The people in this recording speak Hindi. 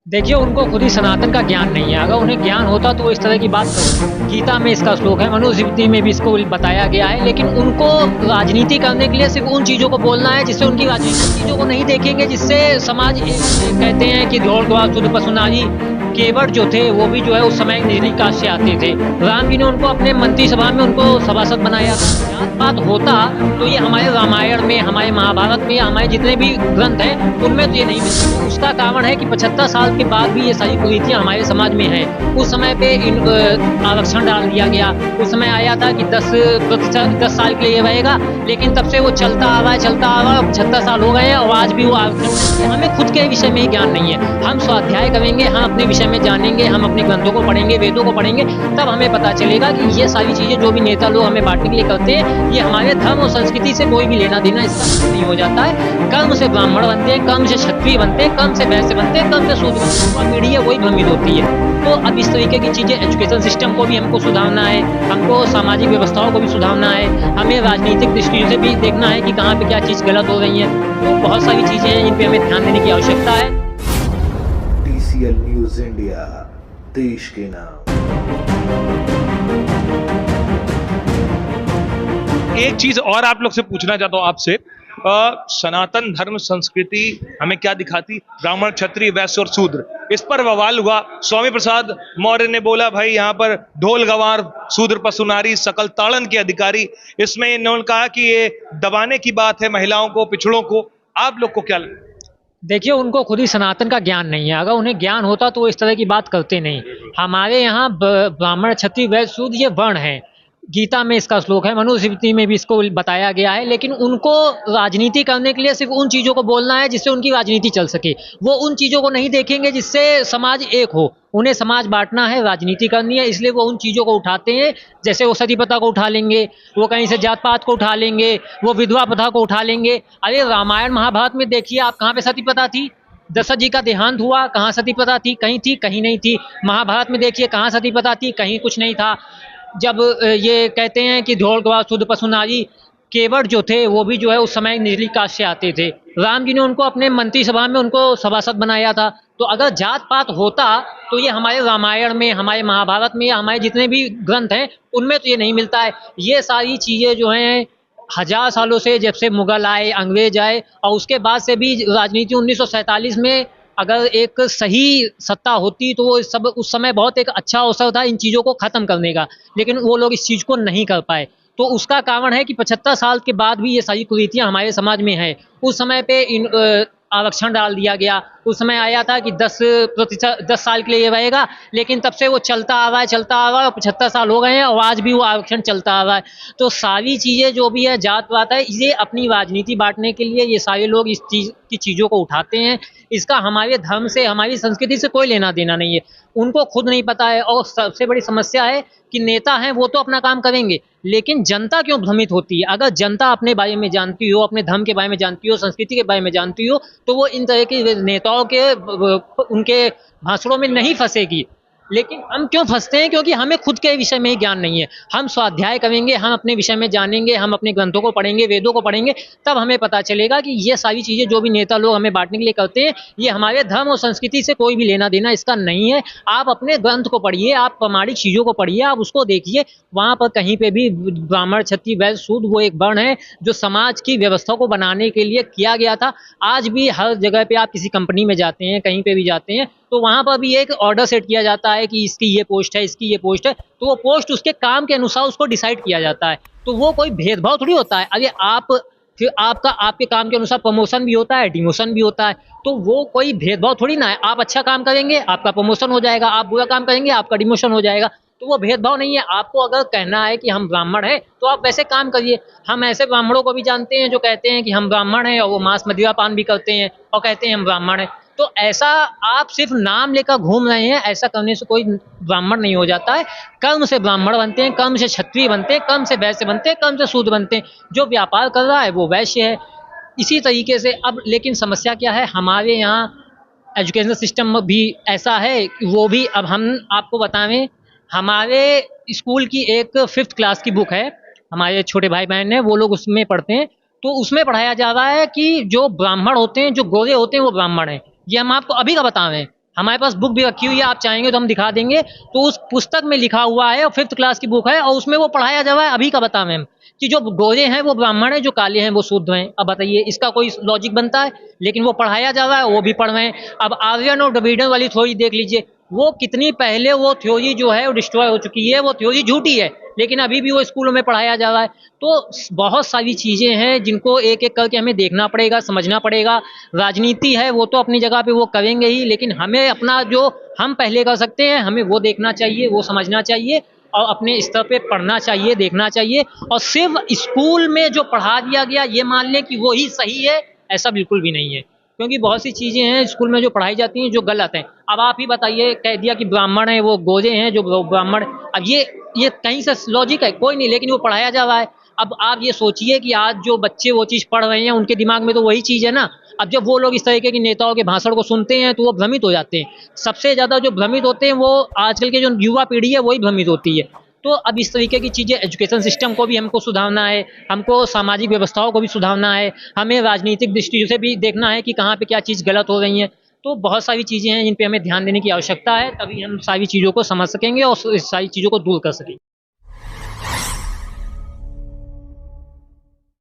देखिए, उनको खुद ही सनातन का ज्ञान नहीं है। अगर उन्हें ज्ञान होता तो वो इस तरह की बात करते। गीता में इसका श्लोक है, मनुस्मृति में भी इसको बताया गया है, लेकिन उनको राजनीति करने के लिए सिर्फ़ उन चीज़ों को बोलना है जिससे उनकी राजनीति चीज़ों को नहीं देखेंगे जिससे समाज कहते हैं कि ढोल गवार शुद्ध पशुनारी केवट जो थे वो भी जो है उस समय निचली कास्ट से आते थे। राम जी ने उनको अपने मंत्रिसभा में उनको सभासद बनाया था। जात पात होता तो ये हमारे रामायण में, हमारे महाभारत में, हमारे जितने भी ग्रंथ हैं उनमें तो ये नहीं मिलता। उसका कारण है कि 75 साल के बाद भी ये सारी कुरीतियाँ हमारे समाज में हैं। उस समय पे आरक्षण डाल दिया गया। उस समय आया था कि 10 साल के लिए ये रहेगा, लेकिन तब से वो चलता आ रहा है, चलता आ रहा है। 76 साल हो गए हैं और आज भी वो आरक्षण। हमें खुद के विषय में ही ज्ञान नहीं है। हम स्वाध्याय करेंगे, हम अपने विषय में जानेंगे, हम अपने ग्रंथों को पढ़ेंगे, वेदों को पढ़ेंगे, तब हमें पता चलेगा कि ये सारी चीज़ें जो भी नेता लोग हमें बांटने के लिए करते हैं, ये हमारे धर्म और संस्कृति से कोई भी लेना देना इसका नहीं हो जाता है। कर्म से ब्राह्मण बनते हैं, कर्म से क्षत्रिय बनते हैं, कर्म से वैश्य बनते हैं, कर्म से शूद्र बनते हैं। पीढ़ी है वही भ्रमित होती है। तो अब इस तरीके की चीज़ें, एजुकेशन सिस्टम को भी हमको सुधारना है, हमको सामाजिक व्यवस्थाओं को भी सुधारना है, हमें राजनीतिक दृष्टि से भी देखना है कि कहाँ पे क्या चीज़ गलत हो रही है। तो बहुत सारी चीज़ें हैं जिन पे हमें ध्यान देने की आवश्यकता है। TCL न्यूज़ इंडिया, देश के नाम। एक चीज और आप लोग से पूछना चाहता हूं आपसे, सनातन धर्म संस्कृति हमें क्या दिखाती? ब्राह्मण, क्षत्रिय, वैश्य और शूद्र, इस पर बवाल हुआ। स्वामी प्रसाद मौर्य ने बोला भाई यहाँ पर ढोल गवार शूद्र पशुनारी सकल ताड़न के अधिकारी। इसमें इन्होंने कहा कि ये दबाने की बात है महिलाओं को, पिछड़ों को। आप लोग को क्या लगता है? देखिए, उनको खुद ही सनातन का ज्ञान नहीं है। अगर उन्हें ज्ञान होता तो वो इस तरह की बात करते नहीं। हमारे यहाँ ब्राह्मण, क्षत्रिय, वैश्य, शूद्र ये वर्ण हैं। गीता में इसका श्लोक है, मनुस्मृति में भी इसको बताया गया है, लेकिन उनको राजनीति करने के लिए सिर्फ उन चीज़ों को बोलना है जिससे उनकी राजनीति चल सके। वो उन चीज़ों को नहीं देखेंगे जिससे समाज एक हो। उन्हें समाज बांटना है, राजनीति करनी है, इसलिए वो उन चीज़ों को उठाते हैं। जैसे वो सती प्रथा को उठा लेंगे, वो कहीं से जात पात को उठा लेंगे, वो विधवा प्रथा को उठा लेंगे। अरे रामायण महाभारत में देखिए आप, कहाँ पे सती प्रथा थी? दशरथ जी का देहांत हुआ, कहाँ सती प्रथा थी? कहीं थी, कहीं नहीं थी। महाभारत में देखिए कहाँ सती प्रथा थी? कहीं कुछ नहीं था। जब ये कहते हैं कि ढोल गवार शुद्ध पशुनारी केवट जो थे वो भी जो है उस समय निचली कास्ट से आते थे। राम जी ने उनको अपने मंत्रिसभा में उनको सभासद बनाया था। तो अगर जात पात होता तो ये हमारे रामायण में, हमारे महाभारत में, या हमारे जितने भी ग्रंथ हैं उनमें तो ये नहीं मिलता है। ये सारी चीज़ें जो हैं 1000 सालों से, जब से मुगल आए, अंग्रेज आए, और उसके बाद से भी राजनीति 1947 में अगर एक सही सत्ता होती तो वो सब उस समय बहुत एक अच्छा अवसर था इन चीज़ों को ख़त्म करने का, लेकिन वो लोग इस चीज़ को नहीं कर पाए। तो उसका कारण है कि 75 साल के बाद भी ये सारी कुरीतियाँ हमारे समाज में हैं। उस समय पे आरक्षण डाल दिया गया। उस समय आया था कि 10 साल के लिए ये रहेगा, लेकिन तब से वो चलता आ रहा है, चलता आ रहा है, और 75 साल हो गए हैं और आज भी वो आरक्षण चलता आ रहा है। तो सारी चीज़ें जो भी है, जात पात है, ये अपनी राजनीति बांटने के लिए ये सारे लोग इस चीज़ की चीज़ों को उठाते हैं। इसका हमारे धर्म से, हमारी संस्कृति से कोई लेना देना नहीं है। उनको खुद नहीं पता है। और सबसे बड़ी समस्या है कि नेता हैं वो तो अपना काम करेंगे, लेकिन जनता क्यों भ्रमित होती है? अगर जनता अपने बारे में जानती हो, अपने धर्म के बारे में जानती हो, संस्कृति के बारे में जानती हो, तो वो इन तरह के नेताओं के उनके भाषणों में नहीं फंसेगी। लेकिन हम क्यों फंसते हैं? क्योंकि हमें खुद के विषय में ही ज्ञान नहीं है। हम स्वाध्याय करेंगे, हम अपने विषय में जानेंगे, हम अपने ग्रंथों को पढ़ेंगे, वेदों को पढ़ेंगे, तब हमें पता चलेगा कि ये सारी चीज़ें जो भी नेता लोग हमें बांटने के लिए करते हैं, ये हमारे धर्म और संस्कृति से कोई भी लेना देना इसका नहीं है। आप अपने ग्रंथ को पढ़िए, आप प्रामाणिक चीज़ों को पढ़िए, आप उसको देखिए। वहाँ पर कहीं पे भी ब्राह्मण, क्षत्रिय, वैश्य, शूद्र वो एक वर्ण है जो समाज की व्यवस्था को बनाने के लिए किया गया था। आज भी हर जगह पे आप किसी कंपनी में जाते हैं, कहीं पे भी जाते हैं, तो वहाँ पर भी एक ऑर्डर सेट किया जाता है कि इसकी ये पोस्ट है, इसकी ये पोस्ट है। तो वो पोस्ट उसके काम के अनुसार उसको डिसाइड किया जाता है। तो वो कोई भेदभाव थोड़ी होता है। अरे आप फिर आपका आपके काम के अनुसार प्रमोशन भी होता है, डिमोशन भी होता है। तो वो कोई भेदभाव थोड़ी ना है। आप अच्छा काम करेंगे, आपका प्रमोशन हो जाएगा, आप बुरा काम करेंगे, आपका डिमोशन हो जाएगा। तो वो भेदभाव नहीं है। आपको अगर कहना है कि हम ब्राह्मण हैं, तो आप वैसे काम करिए। हम ऐसे ब्राह्मणों को भी जानते हैं जो कहते हैं कि हम ब्राह्मण हैं और वो मांस मदिरा पान भी करते हैं और कहते हैं हम ब्राह्मण हैं। तो ऐसा आप सिर्फ नाम लेकर घूम रहे हैं, ऐसा करने से कोई ब्राह्मण नहीं हो जाता है। कर्म से ब्राह्मण बनते हैं, कर्म से क्षत्रिय बनते हैं, कर्म से वैश्य बनते हैं, कर्म से शूद्र बनते हैं। जो व्यापार कर रहा है वो वैश्य है। इसी तरीके से अब लेकिन समस्या क्या है, हमारे यहाँ एजुकेशन सिस्टम भी ऐसा है कि वो भी, अब हम आपको बताएं, हमारे स्कूल की एक 5th क्लास की बुक है, हमारे छोटे भाई बहन हैं वो लोग उसमें पढ़ते हैं। तो उसमें पढ़ाया जा रहा है कि जो ब्राह्मण होते हैं, जो गोरे होते हैं, वो ब्राह्मण हैं। ये हम आपको अभी का बता रहे हैं। हमारे पास बुक भी रखी हुई है, आप चाहेंगे तो हम दिखा देंगे। तो उस पुस्तक में लिखा हुआ है, और 5th क्लास की बुक है, और उसमें वो पढ़ाया जा रहा है। अभी का बता मैम कि जो गोरे हैं वो ब्राह्मण हैं, जो काले हैं वो शूद्र हैं। अब बताइए इसका कोई लॉजिक बनता है? लेकिन वो पढ़ाया जा रहा है, वो भी पढ़ रहे हैं। अब आर्यन और द्रविड़न वाली थ्योरी देख लीजिए, वो कितनी पहले वो थ्योरी जो है वो डिस्ट्रॉय हो चुकी है, वो थ्योरी झूठी है, लेकिन अभी भी वो स्कूलों में पढ़ाया जा रहा है। तो बहुत सारी चीजें हैं जिनको एक एक करके हमें देखना पड़ेगा, समझना पड़ेगा। राजनीति है वो तो अपनी जगह पे वो करेंगे ही, लेकिन हमें अपना जो हम पहले कर सकते हैं हमें वो देखना चाहिए, वो समझना चाहिए, और अपने स्तर पे पढ़ना चाहिए, देखना चाहिए। और सिर्फ स्कूल में जो पढ़ा दिया गया ये मान लें कि वो ही सही है, ऐसा बिल्कुल भी नहीं है। क्योंकि बहुत सी चीजें हैं स्कूल में जो पढ़ाई जाती हैं जो गलत हैं। अब आप ही बताइए, कह दिया कि ब्राह्मण है वो गोरे हैं, जो ब्राह्मण, अब ये कहीं से लॉजिक है? कोई नहीं, लेकिन वो पढ़ाया जा रहा है। अब आप ये सोचिए कि आज जो बच्चे वो चीज पढ़ रहे हैं उनके दिमाग में तो वही चीज है ना। अब जब वो लोग इस तरीके के नेताओं के भाषण को सुनते हैं तो वो भ्रमित हो जाते हैं। सबसे ज्यादा जो भ्रमित होते हैं वो आजकल के जो युवा पीढ़ी है वही भ्रमित होती है। तो अब इस तरीके की चीजें, एजुकेशन सिस्टम को भी हमको सुधारना है, हमको सामाजिक व्यवस्थाओं को भी सुधारना है, हमें राजनीतिक दृष्टि से भी देखना है कि कहाँ पे क्या चीज गलत हो रही है। तो बहुत सारी चीजें हैं जिन पे हमें ध्यान देने की आवश्यकता है, तभी हम सारी चीजों को समझ सकेंगे और इस सारी चीजों को दूर कर सकेंगे।